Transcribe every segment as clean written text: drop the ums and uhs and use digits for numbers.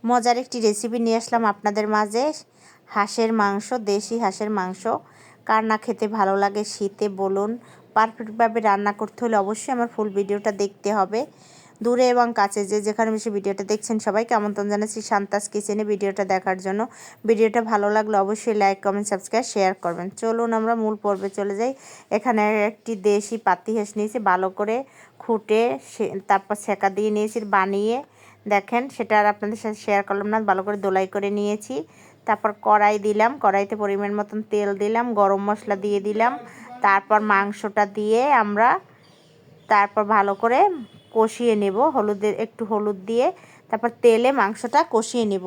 মজার একটি রেসিপি নিয়ে আসলাম আপনাদের মাঝে। হাঁসের মাংস, দেশি হাঁসের মাংস। কার না খেতে ভালো লাগে শীতে বলুন। পারফেক্টভাবে রান্না করতে হলে অবশ্যই আমার ফুল ভিডিওটা দেখতে হবে। দূরে এবং কাছে যে যেখানে বেশি ভিডিওটা দেখছেন সবাইকে আমন্ত্রণ জানাচ্ছি শান্তাস কিচেনে ভিডিওটা দেখার জন্য। ভিডিওটা ভালো লাগলে অবশ্যই লাইক, কমেন্ট, সাবস্ক্রাইব, শেয়ার করবেন। চলুন আমরা মূল পর্বে চলে যাই। এখানে একটি দেশি পাতি হাঁস নিয়েছি, ভালো করে খুঁটে তারপর সেকা দিয়ে নিয়েছি বানিয়ে। দেখেন সেটা আর আপনাদের সাথে শেয়ার করলাম না, ভালো করে দোলাই করে নিয়েছি। তারপর কড়াই দিলাম, কড়াইতে পরিমাণ মতন তেল দিলাম, গরম মশলা দিয়ে দিলাম। তারপর মাংসটা দিয়ে আমরা তারপর ভালো করে কষিয়ে নেব, একটু হলুদ দিয়ে তারপর তেলে মাংসটা কষিয়ে নেব।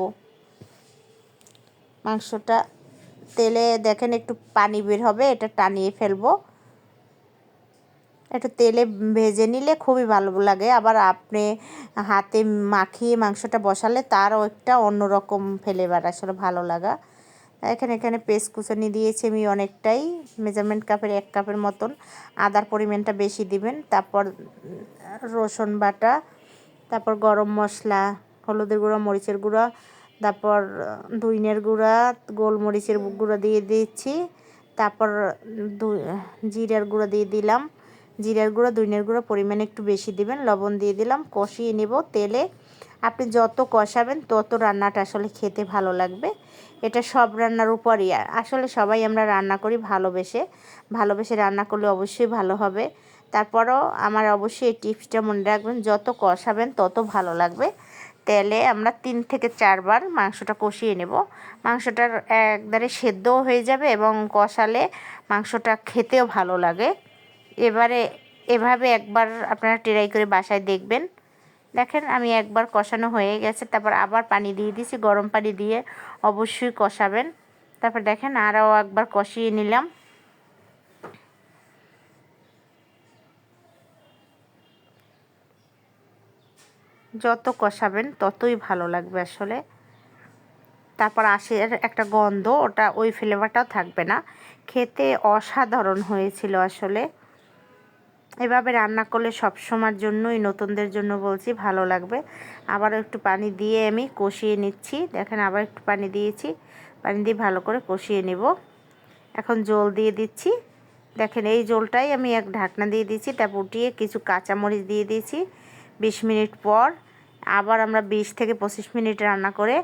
মাংসটা তেলে দেখেন একটু পানি বের হবে, এটা টানিয়ে ফেলবো। একটু তেলে ভেজে নিলে খুবই ভালো লাগে। আবার আপনি হাতে মাখিয়ে মাংসটা বসালে তারও একটা অন্যরকম ফ্লেভার আসলে ভালো লাগা। এখানে পেস্ট কুচানি দিয়েছি আমি অনেকটাই, মেজারমেন্ট কাপের 1 কাপের মতন। আদার পরিমাণটা বেশি দিবেন। তারপর রসুন বাটা, তারপর গরম মশলা, হলুদের গুঁড়া, মরিচের গুঁড়া, তারপর ধইনের গুঁড়া, গোলমরিচের গুঁড়া দিয়ে দিচ্ছি। তারপর জিরার গুঁড়া দিয়ে দিলাম। জিরার গুঁড়া, ধইনের গুঁড়া পরিমাণে একটু বেশি দিবেন। লবণ দিয়ে দিলাম, কষিয়ে নেব তেলে। আপনি যত কষাবেন তত রান্নাটা আসলে খেতে ভালো লাগবে। এটা সব রান্নার উপরই, আসলে সবাই আমরা রান্না করি ভালোবেসে রান্না করলে অবশ্যই ভালো হবে। তারপরও আমার অবশ্যই এই টিপসটা মনে রাখবেন, যত কষাবেন তত ভালো লাগবে। তেলে আমরা 3 থেকে 4 বার মাংসটা কষিয়ে নেব। মাংসটার একবারে সেদ্ধও হয়ে যাবে এবং কষালে মাংসটা খেতেও ভালো লাগে। এভাবে একবার আপনারা ট্রাই করে বাসায় দেখবেন। দেখেন আমি একবার কষানো হয়ে গেছে, তারপর আবার পানি দিয়ে দিয়েছি, গরম পানি দিয়ে অবশ্যই কষাবেন। তারপর দেখেন আরও একবার কষিয়ে নিলাম। যত কষাবেন ততই ভালো লাগবে আসলে। তারপর আঁশের একটা গন্ধ, ওই ফ্লেভারটাও থাকবে না। খেতে অসাধারণ হয়েছিল আসলে। এভাবে রান্না করলে সব সময়ের জন্যই, নতুনদের জন্য বলছি, ভালো লাগবে। আবারও একটু পানি দিয়ে আমি কষিয়ে নিচ্ছি। দেখেন আবার একটু পানি দিয়েছি, পানি দিয়ে ভালো করে কষিয়ে নেব। এখন জল দিয়ে দিচ্ছি। দেখেন এই জলটাই আমি এক ঢাকনা দিয়ে দিচ্ছি, তারপর উঠিয়ে কিছু কাঁচামরিচ দিয়ে দিয়েছি। 20 মিনিট পর আবার আমরা 20 থেকে 25 মিনিট রান্না করে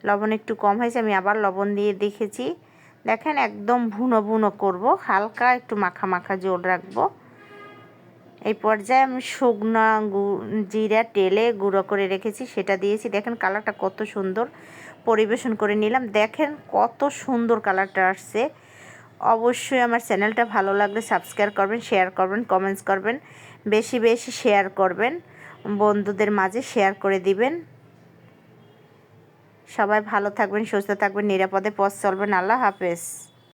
লবণ একটু কম হয়েছে, আমি আবার লবণ দিয়ে দেখেছি। দেখেন একদম ভুনো ভুনো করব, হালকা একটু মাখা মাখা জল রাখবো। এই পর্যায়ে আমি শুকনো জিরা টেলে গুঁড়ো করে রেখেছি, সেটা দিয়েছি। দেখেন কালারটা কত সুন্দর। পরিবেশন করে নিলাম। দেখেন কত সুন্দর কালারটা আসছে। অবশ্যই আমার চ্যানেলটা ভালো লাগলে সাবস্ক্রাইব করবেন, শেয়ার করবেন, কমেন্টস করবেন, বেশি বেশি শেয়ার করবেন, বন্ধুদের মাঝে শেয়ার করে দিবেন। সবাই ভালো থাকবেন, সুস্থ থাকবেন, নিরাপদে পথ চলবেন। আল্লাহ হাফেজ।